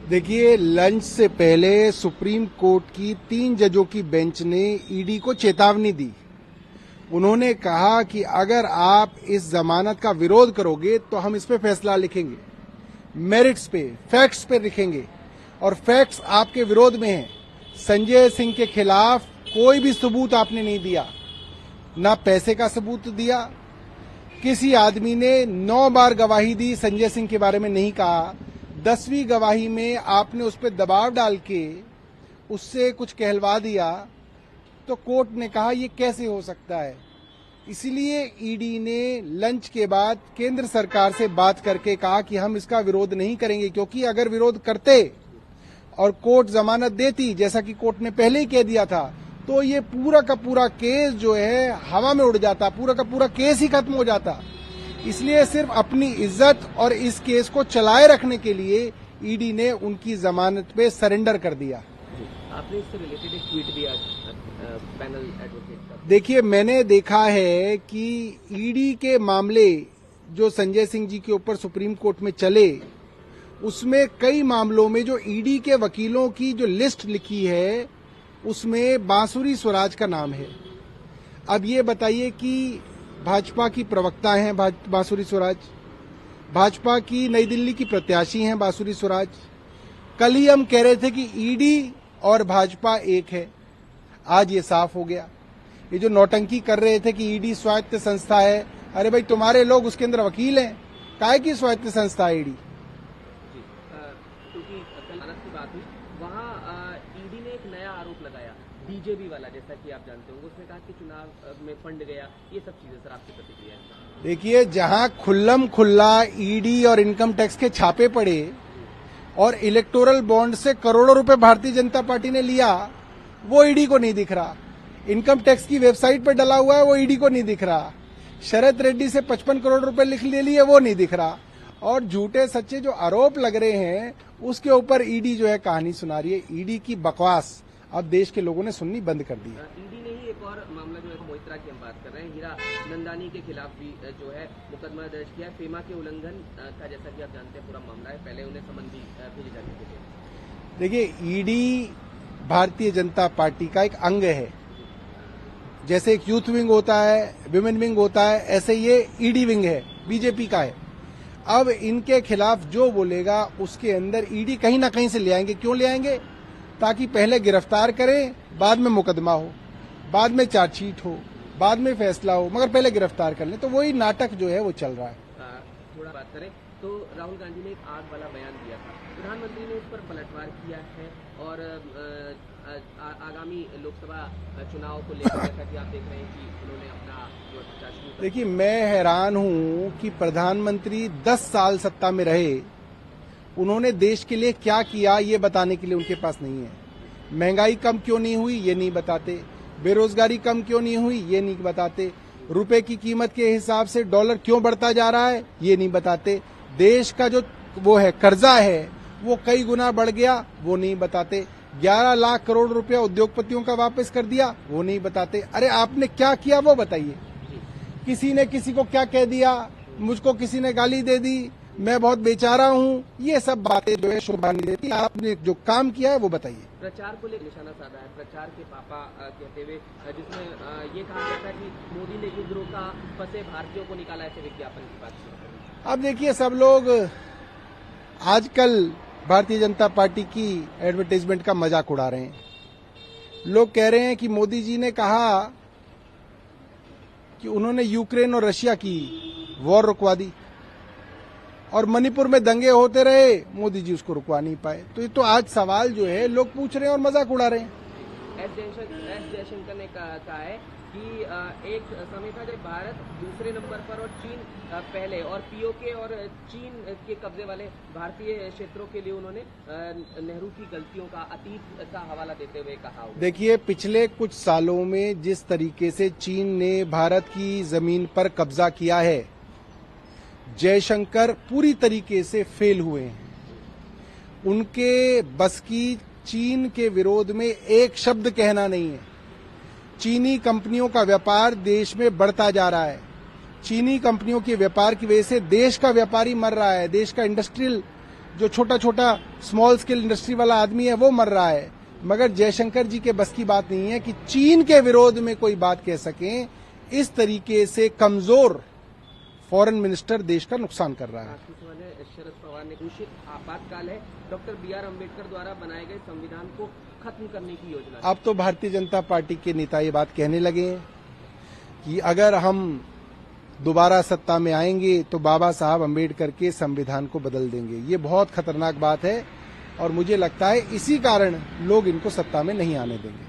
देखिए, लंच से पहले सुप्रीम कोर्ट की 3 जजों की बेंच ने ईडी को चेतावनी दी। उन्होंने कहा कि अगर आप इस जमानत का विरोध करोगे तो हम इस पे फैसला लिखेंगे, मेरिट्स पे, फैक्ट्स पे लिखेंगे, और फैक्ट्स आपके विरोध में हैं। संजय सिंह के खिलाफ कोई भी सबूत आपने नहीं दिया, ना पैसे का सबूत दिया। किसी आदमी ने 9 बार गवाही दी, संजय सिंह के बारे में नहीं कहा। 10वीं गवाही में आपने उस पर दबाव डाल के उससे कुछ कहलवा दिया, तो कोर्ट ने कहा ये कैसे हो सकता है। इसलिए ईडी ने लंच के बाद केंद्र सरकार से बात करके कहा कि हम इसका विरोध नहीं करेंगे, क्योंकि अगर विरोध करते और कोर्ट जमानत देती, जैसा कि कोर्ट ने पहले ही कह दिया था, तो ये पूरा का पूरा केस जो है हवा में उड़ जाता, पूरा का पूरा केस ही खत्म हो जाता। इसलिए सिर्फ अपनी इज्जत और इस केस को चलाए रखने के लिए ईडी ने उनकी जमानत पे सरेंडर कर दिया। आपने इससे रिलेटेड एक ट्वीट दिया पैनल एडवोकेट का। देखिए, मैंने देखा है कि ईडी के मामले जो संजय सिंह जी के ऊपर सुप्रीम कोर्ट में चले, उसमें कई मामलों में जो ईडी के वकीलों की जो लिस्ट लिखी है उसमें बांसुरी स्वराज का नाम है। अब ये बताइए कि भाजपा की प्रवक्ता हैं बांसुरी स्वराज, भाजपा की नई दिल्ली की प्रत्याशी हैं बांसुरी स्वराज। कल ही हम कह रहे थे कि ईडी और भाजपा एक है, आज ये साफ हो गया। ये जो नौटंकी कर रहे थे कि ईडी स्वायत्त संस्था है, अरे भाई तुम्हारे लोग उसके अंदर वकील हैं, काहे की स्वायत्त संस्था है ईडी। क्योंकि कल अदालत की बात हुई, वहाँ ईडी ने एक नया आरोप लगाया, बीजेपी वाला, जैसा कि आप जानते होंगे। उसने कहा कि चुनाव में फंड गया, ये सब चीजें। सर, आपकी प्रतिक्रिया है? देखिए, जहां खुल्लम खुल्ला ईडी और इनकम टैक्स के छापे पड़े और इलेक्टोरल बॉन्ड से करोड़ों रुपए भारतीय जनता पार्टी ने लिया, वो ईडी को नहीं दिख रहा। इनकम टैक्स की वेबसाइट पर डला हुआ है, वो ईडी को नहीं दिख रहा। शरद रेड्डी से 55 करोड़ रुपए लिख ले लिए, वो नहीं दिख रहा। और झूठे सच्चे जो आरोप लग रहे हैं उसके ऊपर ईडी जो है कहानी सुना रही है। ईडी की बकवास अब देश के लोगों ने सुननी बंद कर दी है। ईडी ने ही एक और मामला जो है मोहित्रा की हम बात कर रहे हैं, हीरा नंदानी के खिलाफ भी जो है मुकदमा दर्ज किया है। फेमा के उल्लंघन का, जैसा कि आप जानते हैं, पूरा मामला है। पहले उन्हें समन भी भेजे जा चुके थे। देखिए, ईडी भारतीय जनता पार्टी का एक अंग है। जैसे एक यूथ विंग होता है, विमेन विंग होता है, ऐसे ये ईडी विंग है, बीजेपी का है। अब इनके खिलाफ जो बोलेगा उसके अंदर ईडी कहीं ना कहीं से ले आएंगे। क्यों ले आएंगे? ताकि पहले गिरफ्तार करें, बाद में मुकदमा हो, बाद में चार्जशीट हो, बाद में फैसला हो, मगर पहले गिरफ्तार कर लें। तो वही नाटक जो है वो चल रहा है। थोड़ा बात करें तो राहुल गांधी ने एक आग वाला बयान दिया था, प्रधानमंत्री ने उस पर पलटवार किया है और आगामी लोकसभा चुनाव को लेकर, जैसा कि आप देख रहे हैं कि उन्होंने अपना जो चार्जशीट। देखिए, मैं हैरान हूं कि प्रधानमंत्री 10 साल सत्ता में रहे, उन्होंने देश के लिए क्या किया ये बताने के लिए उनके पास नहीं है। महंगाई कम क्यों नहीं हुई ये नहीं बताते, बेरोजगारी कम क्यों नहीं हुई ये नहीं बताते, रुपए की कीमत के हिसाब से डॉलर क्यों बढ़ता जा रहा है ये नहीं बताते, देश का जो वो है कर्जा है वो कई गुना बढ़ गया वो नहीं बताते, 11 लाख करोड़ रुपया उद्योगपतियों का वापस कर दिया वो नहीं बताते। अरे आपने क्या किया वो बताइए। किसी ने किसी को क्या कह दिया, मुझको किसी ने गाली दे दी, मैं बहुत बेचारा हूँ, ये सब बातें जो है शोभा नहीं देती। आपने जो काम किया है वो बताइए। प्रचार को लेकर निशाना साधा है, प्रचार के पापा कहते हुए, जिसमें ये कहा गया था कि मोदी ने युद्ध रोका, फंसे भारतीयों को निकाला, ऐसे विज्ञापन की बात। अब देखिए, सब लोग आजकल भारतीय जनता पार्टी की एडवर्टाइजमेंट का मजाक उड़ा रहे हैं। लोग कह रहे हैं कि मोदी जी ने कहा कि उन्होंने यूक्रेन और रशिया की वॉर रुकवा दी और मणिपुर में दंगे होते रहे, मोदी जी उसको रुकवा नहीं पाए। तो ये तो आज सवाल जो है लोग पूछ रहे हैं और मजाक उड़ा रहे हैं। एस जयशंकर ने कहा है कि एक समय था जब भारत दूसरे नंबर पर और चीन पहले, और पीओके और चीन के कब्जे वाले भारतीय क्षेत्रों के लिए उन्होंने नेहरू की गलतियों का, अतीत का हवाला देते हुए कहा। देखिए, पिछले कुछ सालों में जिस तरीके से चीन ने भारत की जमीन पर कब्जा किया है, जयशंकर पूरी तरीके से फेल हुए हैं। उनके बस की चीन के विरोध में एक शब्द कहना नहीं है। चीनी कंपनियों का व्यापार देश में बढ़ता जा रहा है। चीनी कंपनियों के व्यापार की वजह से देश का व्यापारी मर रहा है, देश का इंडस्ट्रियल जो छोटा छोटा स्मॉल स्केल इंडस्ट्री वाला आदमी है वो मर रहा है, मगर जयशंकर जी के बस की बात नहीं है कि चीन के विरोध में कोई बात कह सकें। इस तरीके से कमजोर फॉरेन मिनिस्टर देश का नुकसान कर रहा है। शरद पवार ने घोषित आपातकाल है, डॉक्टर बी.आर. अम्बेडकर द्वारा बनाए गए संविधान को खत्म करने की योजना। अब तो भारतीय जनता पार्टी के नेता ये बात कहने लगे हैं कि अगर हम दोबारा सत्ता में आएंगे तो बाबा साहब अम्बेडकर के संविधान को बदल देंगे। ये बहुत खतरनाक बात है और मुझे लगता है इसी कारण लोग इनको सत्ता में नहीं आने देंगे।